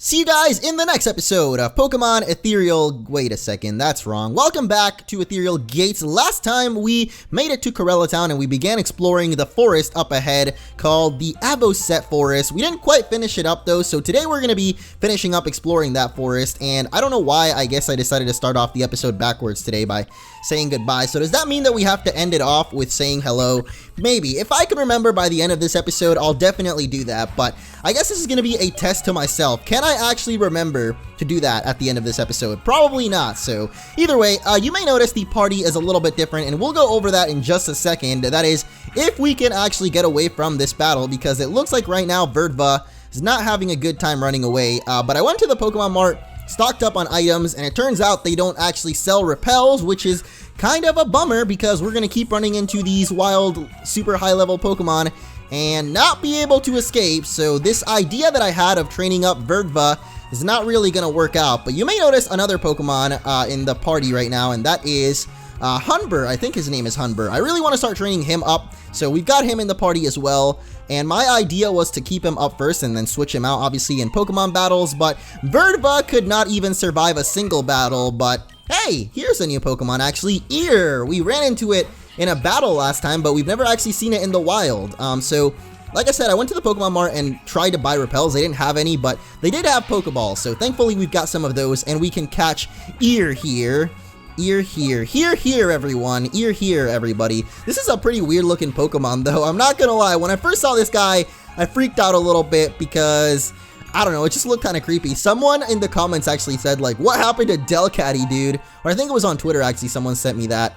See you guys in the next episode of Pokemon Ethereal. Wait a second, that's wrong. Welcome back to Ethereal Gates. Last time we made it to Corella Town and we began exploring the forest up ahead called the Aboset Forest. We didn't quite finish it up though, so today we're going to be finishing up exploring that forest. And I don't know why, I guess I decided to start off the episode backwards today by saying goodbye. So does that mean that we have to end it off with saying hello? Maybe. If I can remember by the end of this episode, I'll definitely do that. But I guess this is going to be a test to myself. Can I actually remember to do that at the end of this episode? Probably not. So either way, you may notice the party is a little bit different, and we'll go over that in just a second. That is, if we can actually get away from this battle, because it looks like right now Verdva is not having a good time running away. But I went to the Pokemon Mart, stocked up on items, and it turns out they don't actually sell repels, which is kind of a bummer because we're going to keep running into these wild, super high level Pokemon and not be able to escape. So this idea that I had of training up Verdva is not really going to work out. But you may notice another Pokemon in the party right now, and that is Hunbur. I think his name is Hunbur. I really want to start training him up, so we've got him in the party as well. And my idea was to keep him up first and then switch him out, obviously, in Pokemon battles. But Verdva could not even survive a single battle. But hey, here's a new Pokemon, actually, Ear. We ran into it in a battle last time, but we've never actually seen it in the wild. So like I said, I went to the Pokemon Mart and tried to buy repels. They didn't have any, but they did have Pokeballs. So thankfully, we've got some of those, and we can catch Ear here. Ear here. Here, everyone. Ear here, everybody. This is a pretty weird looking Pokemon, though. I'm not gonna lie. When I first saw this guy, I freaked out a little bit because, I don't know, it just looked kind of creepy. Someone in the comments actually said, like, what happened to Delcatty, dude? Or I think it was on Twitter, actually, someone sent me that.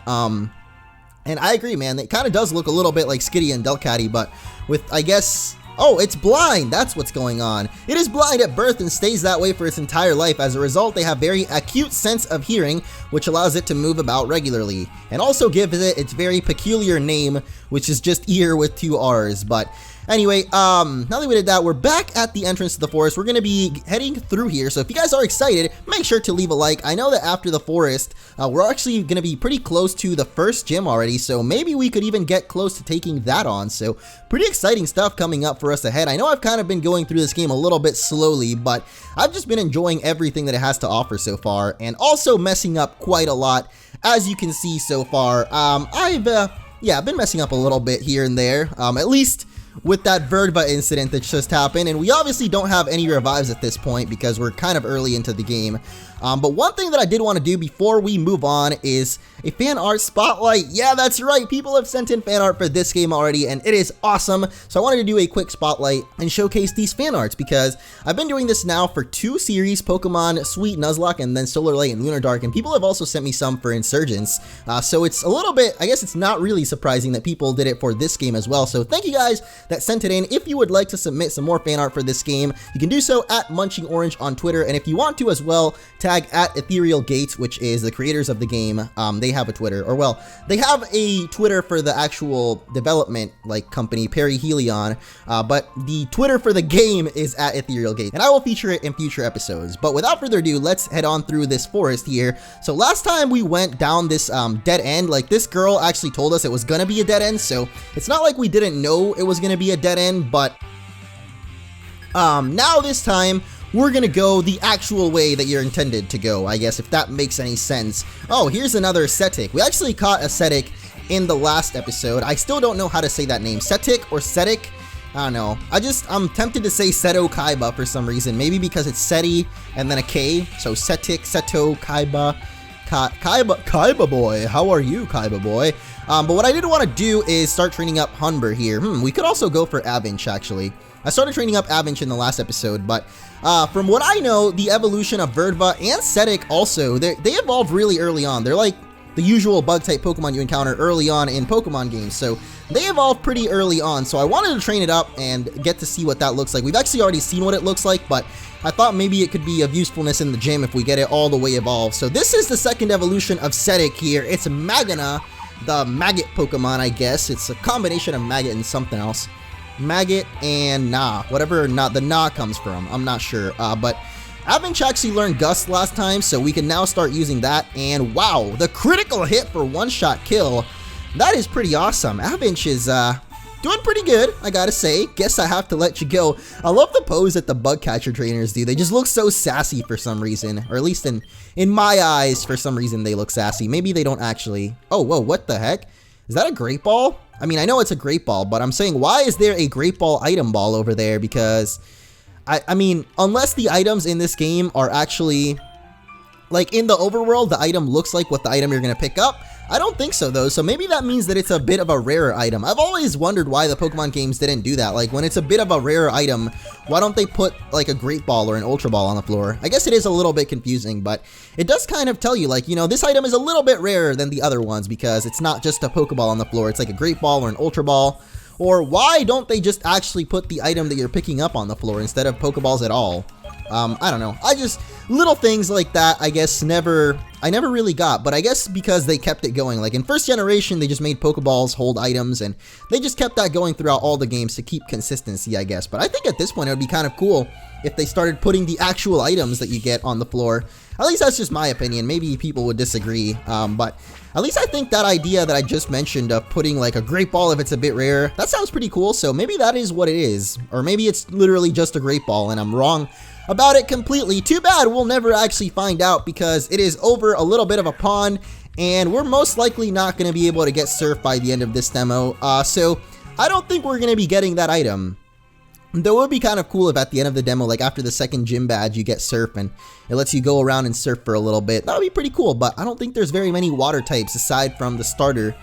And I agree, man. It kind of does look a little bit like Skitty and Delcatty, but with, I guess... Oh, it's blind. That's what's going on. It is blind at birth and stays that way for its entire life. As a result, they have very acute sense of hearing, which allows it to move about regularly, and also gives it its very peculiar name, which is just Ear with 2 R's. But anyway, now that we did that, we're back at the entrance to the forest. We're going to be heading through here, so if you guys are excited, make sure to leave a like. I know that after the forest, we're actually going to be pretty close to the first gym already, so maybe we could even get close to taking that on. So pretty exciting stuff coming up for us ahead. I know I've kind of been going through this game a little bit slowly, but I've just been enjoying everything that it has to offer so far, and also messing up quite a lot, as you can see so far. I've been messing up a little bit here and there, at least with that Verdva incident that just happened, and we obviously don't have any revives at this point because we're kind of early into the game. But one thing that I did want to do before we move on is a fan art spotlight. Yeah, that's right. People have sent in fan art for this game already, and it is awesome. So I wanted to do a quick spotlight and showcase these fan arts because I've been doing this now for 2 series, Pokemon Sweet Nuzlocke and then Solar Light and Lunar Dark, and people have also sent me some for Insurgents. So it's a little bit, I guess it's not really surprising that people did it for this game as well. So thank you guys that sent it in. If you would like to submit some more fan art for this game, you can do so at MunchingOrange on Twitter, and if you want to as well, tag at Ethereal Gates, which is the creators of the game. They have a Twitter, or well, they have a Twitter for the actual development like company, Perihelion, but the Twitter for the game is at Ethereal Gates, and I will feature it in future episodes. But without further ado, let's head on through this forest here. So last time we went down this dead end, like this girl actually told us it was gonna be a dead end, so it's not like we didn't know it was gonna be a dead end, but now this time we're gonna go the actual way that you're intended to go, I guess, if that makes any sense. Oh, here's another Setic. We actually caught a Setic in the last episode. I still don't know how to say that name. Setic or Setic? I don't know. I'm tempted to say Seto Kaiba for some reason. Maybe because it's Seti and then a K. So Setic, Seto, Kaiba. Kaiba boy. How are you, Kaiba boy? But what I did want to do is start training up Hunbur here. We could also go for Avinch, actually. I started training up Avinch in the last episode, but from what I know, the evolution of Verdva and Setic also, they evolved really early on. They're like the usual bug-type Pokemon you encounter early on in Pokemon games, so they evolved pretty early on, so I wanted to train it up and get to see what that looks like. We've actually already seen what it looks like, but I thought maybe it could be of usefulness in the gym if we get it all the way evolved. So this is the second evolution of Setic here. It's Magana, the Maggot Pokemon, I guess. It's a combination of Maggot and something else. Maggot and Na, whatever the Na comes from, I'm not sure, but Avinch actually learned Gust last time, so we can now start using that, and wow, the critical hit for one-shot kill, that is pretty awesome. Avinch is Doing pretty good, I gotta say. Guess I have to let you go. I love the pose that the bug catcher trainers do. They just look so sassy for some reason, or at least in my eyes, for some reason they look sassy. Maybe they don't actually. Oh, whoa, what the heck? Is that a great ball? I mean, I know it's a great ball, but I'm saying, why is there a great ball item ball over there? Because, I mean, unless the items in this game are actually, like in the overworld, the item looks like what the item you're gonna pick up. I don't think so though, so maybe that means that it's a bit of a rarer item. I've always wondered why the Pokemon games didn't do that. Like, when it's a bit of a rarer item, why don't they put like a Great Ball or an Ultra Ball on the floor? I guess it is a little bit confusing, but it does kind of tell you, like, you know, this item is a little bit rarer than the other ones because it's not just a Pokeball on the floor. It's like a Great Ball or an Ultra Ball. Or why don't they just actually put the item that you're picking up on the floor instead of Pokeballs at all? I don't know. Little things like that, I guess, I never really got, but I guess because they kept it going. Like in first generation, they just made Pokeballs hold items, and they just kept that going throughout all the games to keep consistency, I guess. But I think at this point, it would be kind of cool if they started putting the actual items that you get on the floor. At least that's just my opinion. Maybe people would disagree, but at least I think that idea that I just mentioned of putting like a Great Ball if it's a bit rare, that sounds pretty cool. So maybe that is what it is, or maybe it's literally just a Great Ball and I'm wrong about it completely. Too bad we'll never actually find out because it is over a little bit of a pond and we're most likely not going to be able to get Surf by the end of this demo. So I don't think we're going to be getting that item. Though it would be kind of cool if at the end of the demo, like after the second gym badge, you get Surf and it lets you go around and surf for a little bit. That would be pretty cool, but I don't think there's very many water types aside from the starter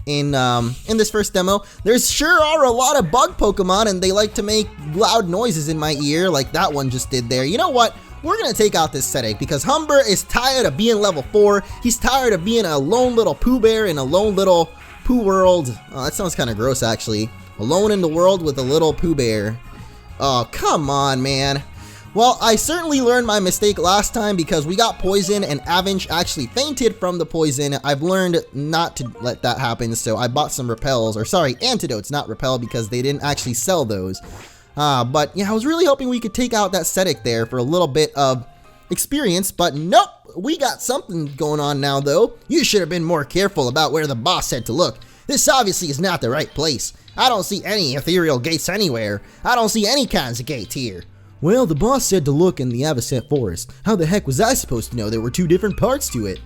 in this first demo. There sure are a lot of bug Pokemon and they like to make loud noises in my ear like that one just did there. You know what? We're going to take out this Sedek because Humber is tired of being level 4. He's tired of being a lone little Pooh Bear in a lone little Pooh world. Oh, that sounds kind of gross actually. Alone in the world with a little Pooh Bear. Oh, come on, man. Well, I certainly learned my mistake last time because we got poison and Avinch actually fainted from the poison. I've learned not to let that happen, so I bought some repels, or sorry, antidotes, not repel, because they didn't actually sell those. But yeah, I was really hoping we could take out that Sedek there for a little bit of experience, but nope, we got something going on now though. You should have been more careful about where the boss said to look. This obviously is not the right place. I don't see any ethereal gates anywhere. I don't see any kinds of gates here. Well, the boss said to look in the Aboset forest. How the heck was I supposed to know there were two different parts to it?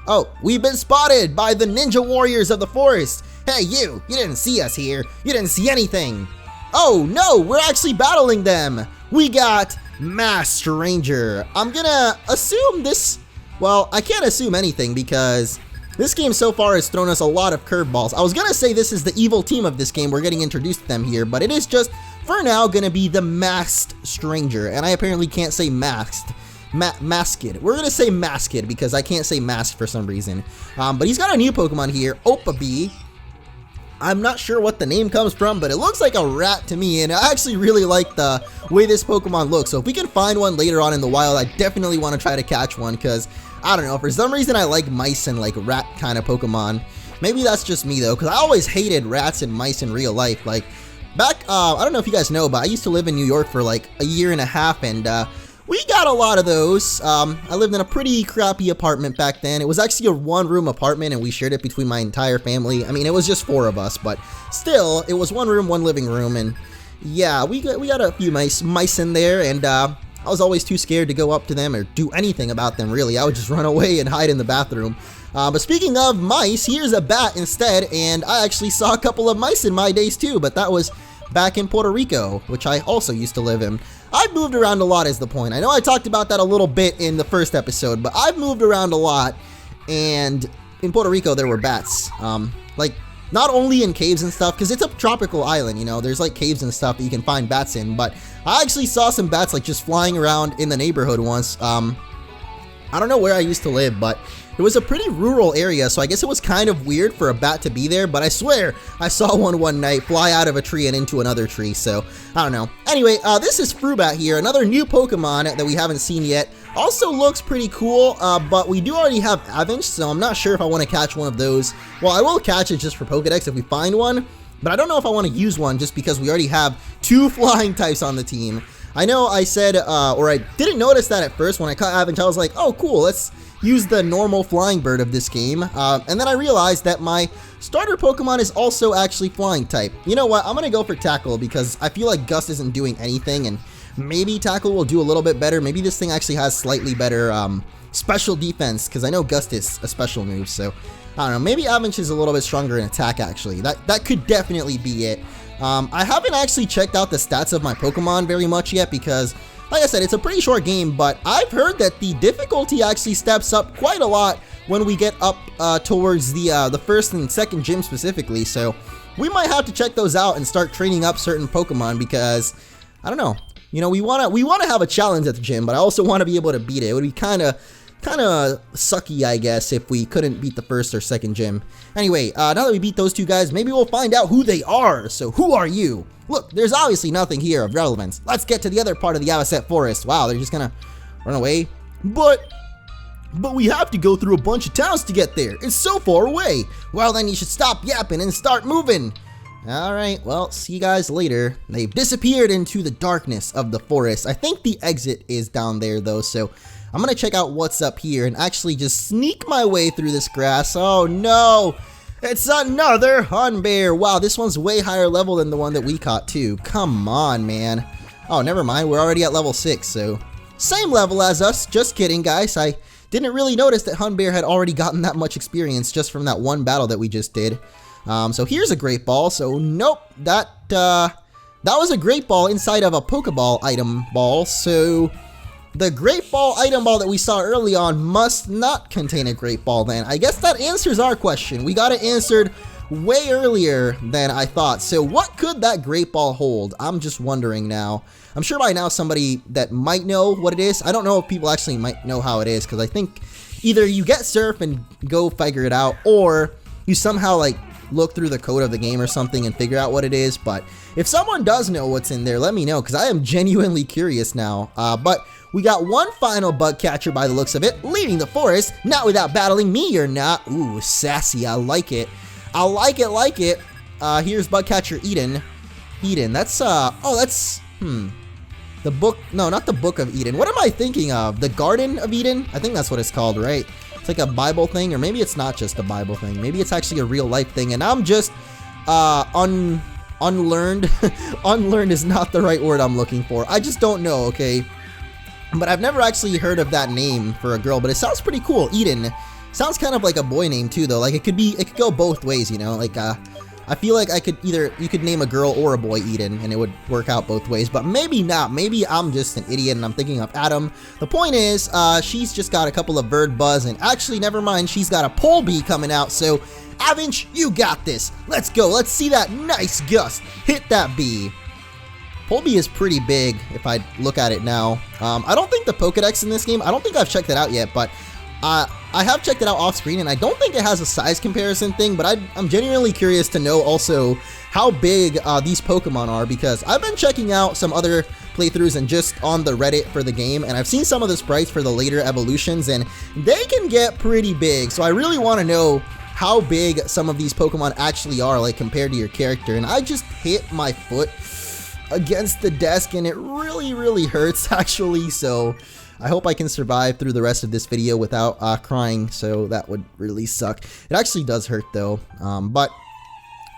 Oh, we've been spotted by the ninja warriors of the forest. Hey, you didn't see us here. You didn't see anything. Oh, no, we're actually battling them. We got Mass Stranger. I'm gonna assume this, well, I can't assume anything because this game so far has thrown us a lot of curveballs. I was gonna say this is the evil team of this game. We're getting introduced to them here, but it is just, for now, gonna be the Masked Stranger. And I apparently can't say masked. Masked. We're gonna say masked because I can't say masked for some reason. But he's got a new Pokemon here, Opabee. I'm not sure what the name comes from, but it looks like a rat to me, and I actually really like the way this Pokemon looks. So if we can find one later on in the wild, I definitely want to try to catch one, because I don't know, for some reason I like mice and like rat kind of Pokemon. Maybe that's just me though, because I always hated rats and mice in real life. Like back, I don't know if you guys know, but I used to live in New York for like a year and a half, and we got a lot of those. I lived in a pretty crappy apartment back then. It was actually a one-room apartment, and we shared it between my entire family. I mean, it was just 4 of us, but still, it was 1 room, 1 living room, and yeah, we got a few mice in there, and I was always too scared to go up to them or do anything about them, really. I would just run away and hide in the bathroom. But speaking of mice, here's a bat instead, and I actually saw a couple of mice in my days too, but that was back in Puerto Rico, which I also used to live in. I've moved around a lot is the point. I know I talked about that a little bit in the first episode, but I've moved around a lot, and in Puerto Rico there were bats. Like, not only in caves and stuff, because it's a tropical island, you know, there's like caves and stuff that you can find bats in, but I actually saw some bats like just flying around in the neighborhood once. I don't know where I used to live, but it was a pretty rural area, so I guess it was kind of weird for a bat to be there, but I swear I saw one night fly out of a tree and into another tree, so I don't know. Anyway, this is Frubat here, another new Pokemon that we haven't seen yet. Also looks pretty cool, but we do already have Avinch, so I'm not sure if I want to catch one of those. Well, I will catch it just for Pokedex if we find one, but I don't know if I want to use one just because we already have 2 flying types on the team. I know I said, or I didn't notice that at first when I caught Avench. I was like, oh cool, let's use the normal flying bird of this game. And then I realized that my starter Pokemon is also actually flying type. You know what, I'm gonna go for Tackle because I feel like Gust isn't doing anything, and maybe Tackle will do a little bit better. Maybe this thing actually has slightly better special defense, because I know Gust is a special move, so I don't know, maybe Avench is a little bit stronger in attack actually. That could definitely be it. I haven't actually checked out the stats of my Pokemon very much yet because, like I said, it's a pretty short game, but I've heard that the difficulty actually steps up quite a lot when we get up towards the first and second gym specifically, so we might have to check those out and start training up certain Pokemon because, I don't know, you know, we wanna have a challenge at the gym, but I also want to be able to beat it. It would be kind of sucky, I guess, if we couldn't beat the first or second gym. Anyway, now that we beat those two guys, maybe we'll find out who they are. So who are you? Look, there's obviously nothing here of relevance. Let's get to the other part of the Aboset forest. Wow, they're just gonna run away. But we have to go through a bunch of towns to get there. It's so far away. Well, then you should stop yapping and start moving. Alright, well, see you guys later. They've disappeared into the darkness of the forest. I think the exit is down there though, so I'm gonna check out what's up here and actually just sneak my way through this grass. Oh no! It's another Hunbear! Wow, this one's way higher level than the one that we caught too. Come on, man. Oh, never mind, we're already at level 6, so same level as us. Just kidding, guys. I didn't really notice that Hunbear had already gotten that much experience just from that one battle that we just did. So here's a Great Ball, so nope, that was a Great Ball inside of a Pokeball item ball, so the Great Ball item ball that we saw early on must not contain a Great Ball then. I guess that answers our question. We got it answered way earlier than I thought. So what could that Great Ball hold? I'm just wondering now. I'm sure by now somebody that might know what it is. I don't know if people actually might know how it is, because I think either you get Surf and go figure it out, or you somehow like look through the code of the game or something and figure out what it is. But if someone does know what's in there, let me know, because I am genuinely curious now. But we got one final bug catcher by the looks of it, leaving the forest, not without battling me or not. Ooh, sassy, I like it. I like it. Here's bug catcher Eden. That's, the book, no, not the Book of Eden. What am I thinking of? The Garden of Eden? I think that's what it's called, right? It's like a Bible thing, or maybe it's not just a Bible thing. Maybe it's actually a real life thing, and I'm just, unlearned. Unlearned is not the right word I'm looking for. I just don't know, okay? But I've never actually heard of that name for a girl, but it sounds pretty cool. Eden. Sounds kind of like a boy name too, though. Like it could go both ways, you know? Like, I feel like you could name a girl or a boy Eden, and it would work out both ways, but maybe not. Maybe I'm just an idiot and I'm thinking of Adam. The point is, she's just got a couple of Bird Buzz, and actually, never mind, she's got a Pole Bee coming out, so Avench, you got this. Let's go. Let's see that nice Gust. Hit that bee. Pole Bee is pretty big if I look at it now. I don't think the Pokedex in this game, I don't think I've checked it out yet, but I have checked it out off screen, and I don't think it has a size comparison thing, but I'm genuinely curious to know also how big these Pokemon are, because I've been checking out some other playthroughs and just on the Reddit for the game, and I've seen some of the sprites for the later evolutions, and they can get pretty big, so I really want to know how big some of these Pokemon actually are, like compared to your character. And I just hit my foot against the desk, and it really hurts actually, so I hope I can survive through the rest of this video without crying, so that would really suck. It actually does hurt though, but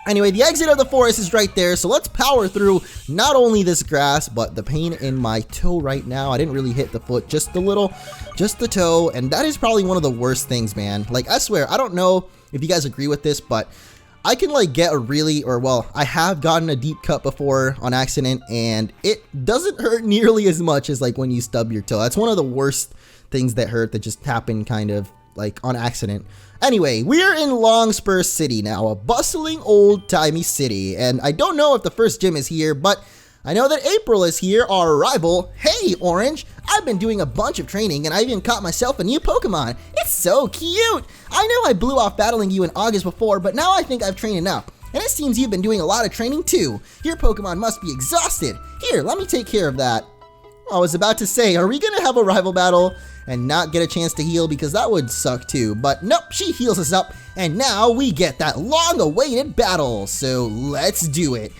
anyway, the exit of the forest is right there, so let's power through not only this grass, but the pain in my toe right now. I didn't really hit the foot, just the toe, and that is probably one of the worst things, man. Like, I swear, I don't know if you guys agree with this, but I can like get a really, or well, I have gotten a deep cut before on accident, and it doesn't hurt nearly as much as like when you stub your toe. That's one of the worst things that hurt that just happened kind of like on accident. Anyway, we're in Longspur City now, a bustling old-timey city, and I don't know if the first gym is here, but I know that April is here, our rival. Hey, Orange! I've been doing a bunch of training, and I even caught myself a new Pokemon. It's so cute! I know I blew off battling you in August before, but now I think I've trained enough. And it seems you've been doing a lot of training too. Your Pokemon must be exhausted. Here, let me take care of that. I was about to say, are we gonna have a rival battle and not get a chance to heal, because that would suck too, but nope, she heals us up, and now we get that long-awaited battle, so let's do it.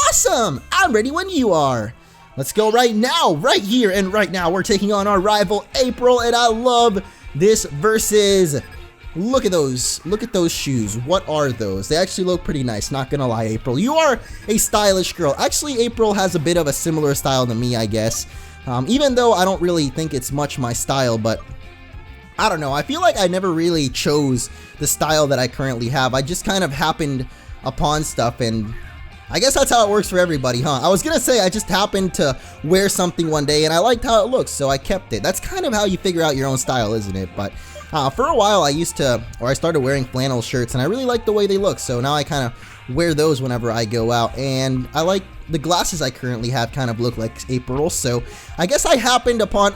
Awesome! I'm ready when you are. Let's go right now, right here and right now. We're taking on our rival April, and I love this versus. Look at those shoes. What are those? They actually look pretty nice, not gonna lie, April. You are a stylish girl. Actually, April has a bit of a similar style to me, I guess. Even though I don't really think it's much my style, but I don't know. I feel like I never really chose the style that I currently have. I just kind of happened upon stuff, and I guess that's how it works for everybody, huh? I was gonna say I just happened to wear something one day and I liked how it looks, so I kept it. That's kind of how you figure out your own style, isn't it? But for a while I started wearing flannel shirts, and I really like the way they look, so now I kind of wear those whenever I go out, and I like the glasses I currently have kind of look like April, so I guess I happened upon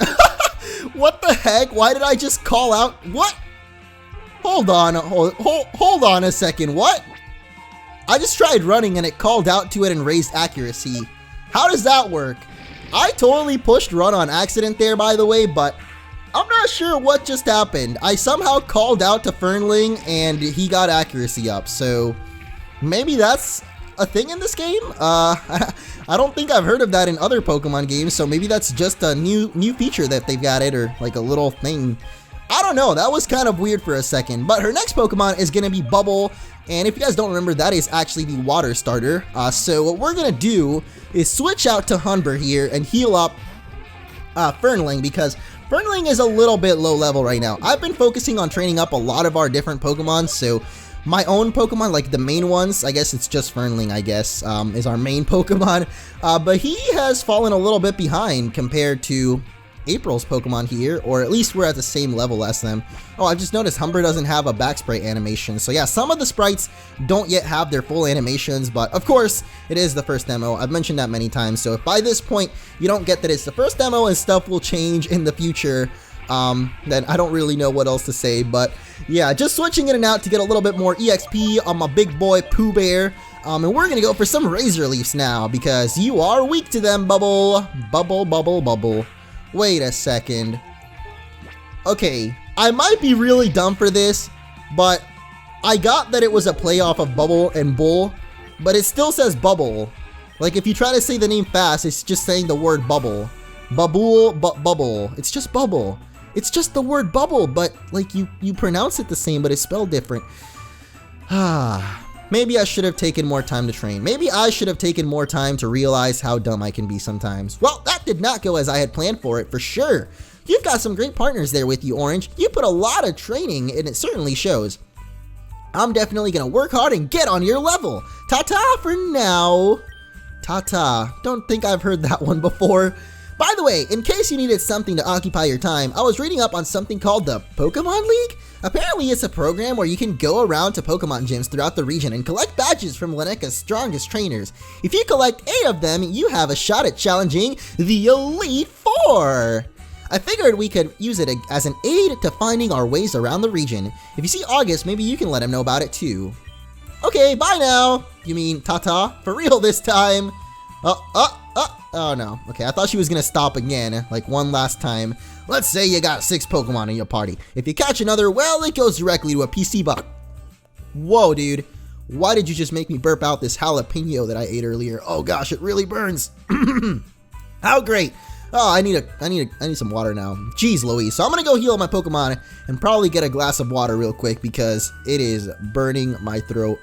what the heck? Why did I just call out? What? Hold on a second. What? I just tried running and it called out to it and raised accuracy. How does that work? I totally pushed run on accident there, by the way, but I'm not sure what just happened. I somehow called out to Fernling and he got accuracy up, so maybe that's a thing in this game? I don't think I've heard of that in other Pokemon games, so maybe that's just a new feature that they've added, or like a little thing. I don't know, that was kind of weird for a second. But her next Pokemon is going to be Bubble, and if you guys don't remember, that is actually the water starter. So what we're going to do is switch out to Humber here and heal up Fernling, because Fernling is a little bit low level right now. I've been focusing on training up a lot of our different Pokemon, so my own Pokemon, like the main ones, I guess it's just Fernling, I guess, is our main Pokemon. But he has fallen a little bit behind compared to April's Pokemon here, or at least we're at the same level as them. Oh, I've just noticed Humber doesn't have a back spray animation. So yeah, some of the sprites don't yet have their full animations, but of course, it is the first demo. I've mentioned that many times. So if by this point you don't get that it's the first demo and stuff will change in the future, then I don't really know what else to say. But yeah, just switching in and out to get a little bit more EXP on my big boy Pooh Bear. And we're gonna go for some Razor Leafs now, because you are weak to them, Bubble. Bubble, Bubble, Bubble. Wait a second. Okay, I might be really dumb for this, but I got that it was a playoff of Bubble and Bull, but it still says Bubble. Like, if you try to say the name fast, it's just saying the word Bubble. Bubble, Bubble. It's just Bubble. It's just the word Bubble, but, like, you pronounce it the same, but it's spelled different. Maybe I should have taken more time to train. Maybe I should have taken more time to realize how dumb I can be sometimes. Well, that did not go as I had planned for it, for sure. You've got some great partners there with you, Orange. You put a lot of training, and it certainly shows. I'm definitely gonna work hard and get on your level. Ta-ta for now. Ta-ta. Don't think I've heard that one before. By the way, in case you needed something to occupy your time, I was reading up on something called the Pokémon League. Apparently, it's a program where you can go around to Pokemon gyms throughout the region and collect badges from Laneka's strongest trainers. If you collect 8 of them, you have a shot at challenging the Elite Four. I figured we could use it as an aid to finding our ways around the region. If you see August, maybe you can let him know about it too. Okay, bye now. You mean ta-ta? For real this time. Oh no. Okay, I thought she was gonna stop again, like one last time. Let's say you got 6 Pokemon in your party. If you catch another, well, it goes directly to a PC box. Whoa, dude. Why did you just make me burp out this jalapeno that I ate earlier? Oh gosh, it really burns. How great. Oh, I need some water now. Jeez Louise. So I'm gonna go heal my Pokemon and probably get a glass of water real quick because it is burning my throat.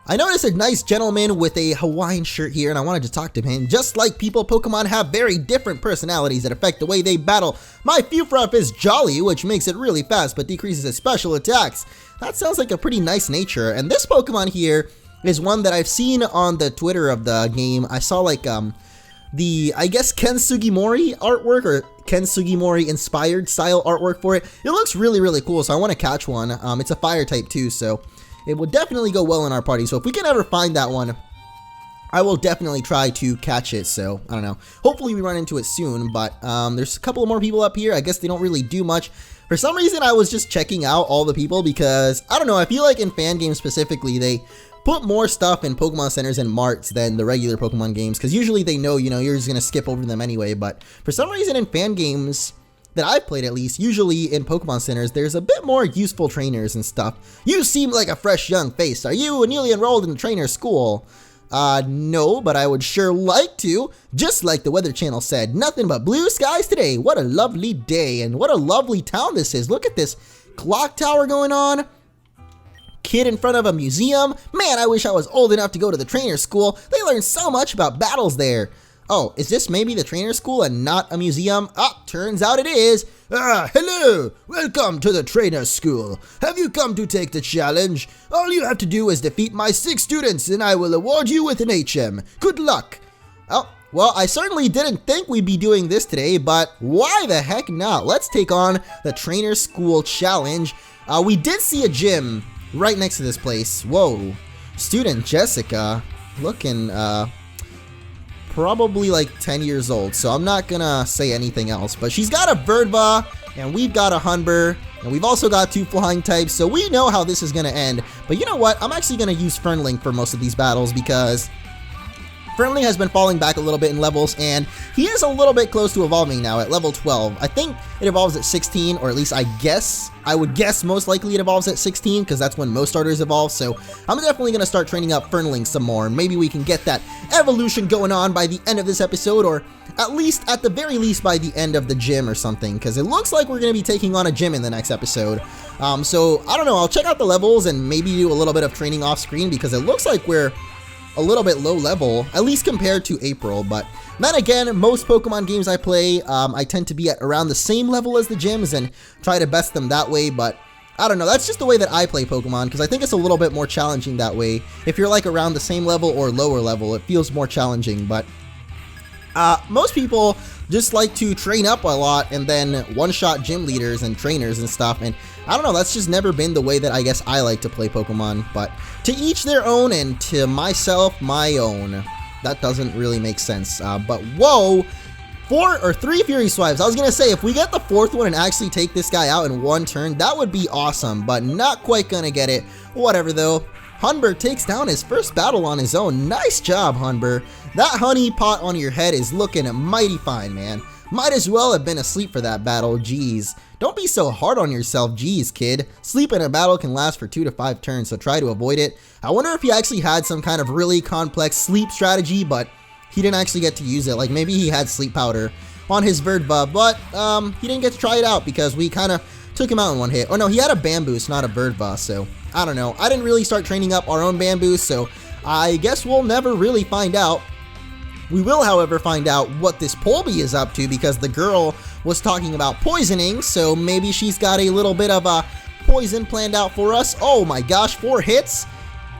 I noticed a nice gentleman with a Hawaiian shirt here, and I wanted to talk to him. Just like people, Pokemon have very different personalities that affect the way they battle. My Fufruff is jolly, which makes it really fast, but decreases its special attacks. That sounds like a pretty nice nature. And this Pokemon here is one that I've seen on the Twitter of the game. I saw like I guess Ken Sugimori artwork, or Ken Sugimori inspired style artwork for it. It looks really, really cool, so I want to catch one. It's a fire type too, so it would definitely go well in our party. So if we can ever find that one, I will definitely try to catch it. So I don't know. Hopefully we run into it soon, but there's a couple of more people up here. I guess they don't really do much. For some reason, I was just checking out all the people because, I don't know, I feel like in fan games specifically, they put more stuff in Pokemon Centers and Marts than the regular Pokemon games, because usually they know, you're just going to skip over them anyway. But for some reason in fan games that I've played, at least, usually in Pokemon Centers, there's a bit more useful trainers and stuff. You seem like a fresh young face. Are you newly enrolled in the trainer school? No, but I would sure like to. Just like the Weather Channel said, nothing but blue skies today. What a lovely day, and what a lovely town this is. Look at this clock tower going on. Kid in front of a museum. Man, I wish I was old enough to go to the trainer school. They learn so much about battles there. Oh, is this maybe the trainer school and not a museum? Ah, turns out it is. Hello! Welcome to the trainer school. Have you come to take the challenge? All you have to do is defeat my 6 students and I will award you with an HM. Good luck. Oh, well, I certainly didn't think we'd be doing this today, but why the heck not? Let's take on the trainer school challenge. We did see a gym right next to this place. Whoa. Student Jessica looking, probably like 10 years old, so I'm not gonna say anything else, but she's got a Birdba, and we've got a Hunber, and we've also got 2 flying types, so we know how this is gonna end. But you know what? I'm actually gonna use Fernling for most of these battles because Fernling has been falling back a little bit in levels, and he is a little bit close to evolving now at level 12. I think it evolves at 16, or at least I would guess most likely it evolves at 16, because that's when most starters evolve, so I'm definitely going to start training up Fernling some more, and maybe we can get that evolution going on by the end of this episode, or at the very least by the end of the gym or something, because it looks like we're going to be taking on a gym in the next episode. So, I don't know, I'll check out the levels and maybe do a little bit of training off screen, because it looks like we're a little bit low level, at least compared to April, but then again, most Pokemon games I play, I tend to be at around the same level as the gyms and try to best them that way, but I don't know, that's just the way that I play Pokemon, because I think it's a little bit more challenging that way. If you're like around the same level or lower level, it feels more challenging, but most people just like to train up a lot and then one-shot gym leaders and trainers and stuff, and I don't know, that's just never been the way that I guess I like to play Pokemon, but to each their own, and to myself, my own. That doesn't really make sense, but whoa, 4 or 3 Fury Swipes. I was gonna say, if we get the 4th one and actually take this guy out in one turn, that would be awesome, but not quite gonna get it. Whatever though. Hunber takes down his first battle on his own. Nice job, Hunber. That honey pot on your head is looking mighty fine, man. Might as well have been asleep for that battle, jeez. Don't be so hard on yourself, jeez, kid. Sleep in a battle can last for 2 to 5 turns, so try to avoid it. I wonder if he actually had some kind of really complex sleep strategy, but he didn't actually get to use it. Like, maybe he had sleep powder on his Birdba, but he didn't get to try it out because we kind of took him out in one hit. Oh no, he had a Bamboost, not a Birdba, so I don't know. I didn't really start training up our own Bamboost, so I guess we'll never really find out. We will, however, find out what this Polby is up to, because the girl was talking about poisoning, so maybe she's got a little bit of a poison planned out for us. Oh my gosh, 4 hits?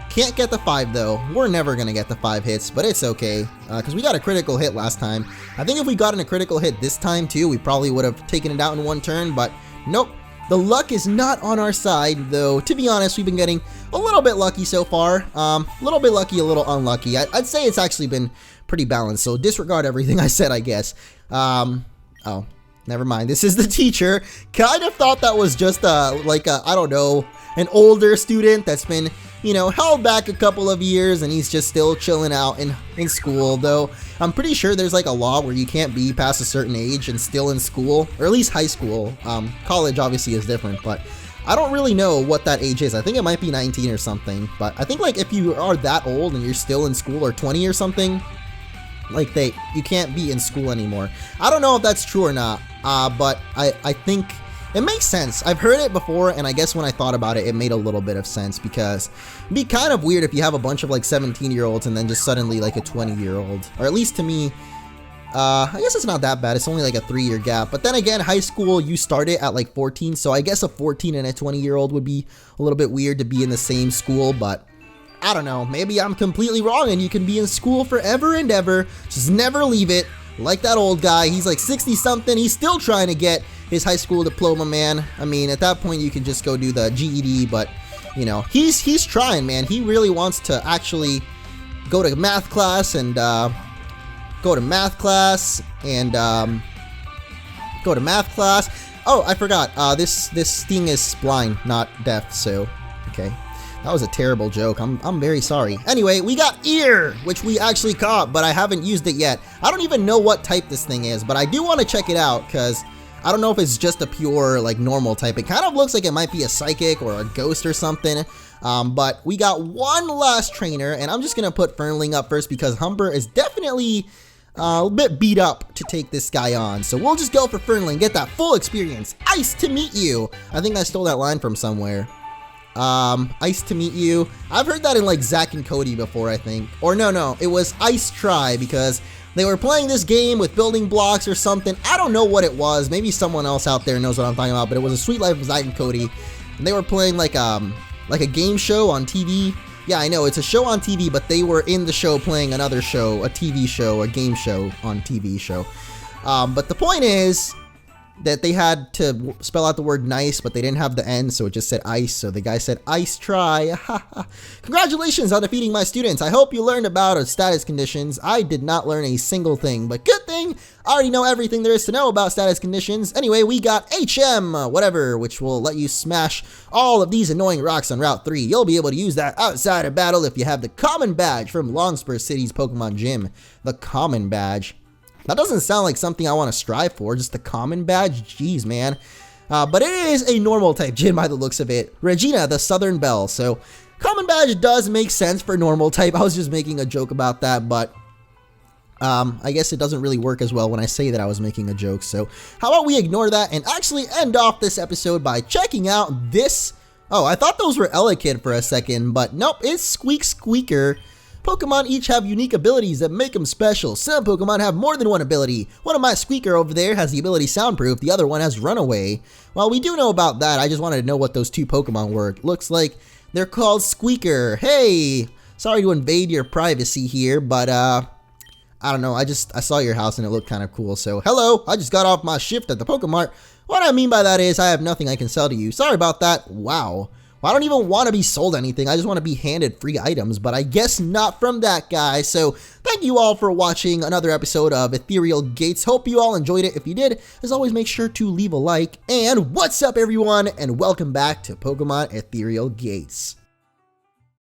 Can't get the 5 though. We're never gonna get the 5 hits, but it's okay, because we got a critical hit last time. I think if we gotten a critical hit this time too, we probably would have taken it out in one turn, but nope. The luck is not on our side, though. To be honest, we've been getting a little bit lucky so far. A little bit lucky, a little unlucky. I'd say it's actually been pretty balanced, so disregard everything I said, I guess. Oh, never mind. This is the teacher. Kind of thought that was just I don't know, an older student that's been, you know, held back a couple of years and he's just still chilling out in school, though I'm pretty sure there's like a law where you can't be past a certain age and still in school, or at least high school. College obviously is different, but I don't really know what that age is. I think it might be 19 or something, but I think like if you are that old and you're still in school, or 20 or something, like you can't be in school anymore. I don't know if that's true or not, but I think it makes sense. I've heard it before, and I guess when I thought about it, it made a little bit of sense, because it'd be kind of weird if you have a bunch of like 17-year-olds and then just suddenly like a 20-year-old, or at least to me, I guess it's not that bad. It's only like a 3-year gap, but then again, high school, you start it at like 14, so I guess a 14 and a 20-year-old would be a little bit weird to be in the same school, but I don't know, maybe I'm completely wrong and you can be in school forever and ever, just never leave it. Like that old guy, he's like 60 something, he's still trying to get his high school diploma, man. I mean, at that point you can just go do the GED, but you know, he's trying, man. He really wants to actually go to math class and Oh, I forgot, this thing is blind, not deaf, so okay. That was a terrible joke. I'm very sorry. Anyway, we got Ear, which we actually caught, but I haven't used it yet. I don't even know what type this thing is, but I do want to check it out, because I don't know if it's just a pure, like, normal type. It kind of looks like it might be a psychic or a ghost or something. But we got one last trainer, and I'm just going to put Fernling up first because Humber is definitely a bit beat up to take this guy on. So we'll just go for Fernling, get that full experience. Ice to meet you. I think I stole that line from somewhere. Ice to meet you. I've heard that in like Zack and Cody before, I think. Or no, it was Ice Try because they were playing this game with building blocks or something. I don't know what it was. Maybe someone else out there knows what I'm talking about, but it was a Sweet Life of Zack and Cody. And they were playing like a game show on TV. Yeah, I know, it's a show on TV, but they were in the show playing another show, a TV show, a game show on TV show. But the point is that they had to spell out the word nice, but they didn't have the N, so it just said ice. So the guy said, Ice Try. Congratulations on defeating my students. I hope you learned about status conditions. I did not learn a single thing, but good thing I already know everything there is to know about status conditions. Anyway, we got HM, whatever, which will let you smash all of these annoying rocks on Route 3. You'll be able to use that outside of battle if you have the common badge from Longspur City's Pokemon Gym. The common badge. That doesn't sound like something I want to strive for, just the common badge. Jeez, man. But it is a normal type gym by the looks of it. Regina, the Southern Belle. So, common badge does make sense for normal type. I was just making a joke about that, but I guess it doesn't really work as well when I say that I was making a joke. So, how about we ignore that and actually end off this episode by checking out this. Oh, I thought those were Elekid for a second, but nope, it's Squeak Squeaker. Pokemon each have unique abilities that make them special. Some Pokemon have more than one ability. One of my Squeaker over there has the ability Soundproof, the other one has Runaway. Well, we do know about that, I just wanted to know what those two Pokemon were. Looks like they're called Squeaker. Hey! Sorry to invade your privacy here, but I don't know, I saw your house and it looked kind of cool, so hello! I just got off my shift at the Pokemart. What I mean by that is I have nothing I can sell to you. Sorry about that. Wow. I don't even want to be sold anything. I just want to be handed free items, but I guess not from that guy. So thank you all for watching another episode of Ethereal Gates. Hope you all enjoyed it. If you did, as always, make sure to leave a like. And what's up, everyone? And welcome back to Pokemon Ethereal Gates.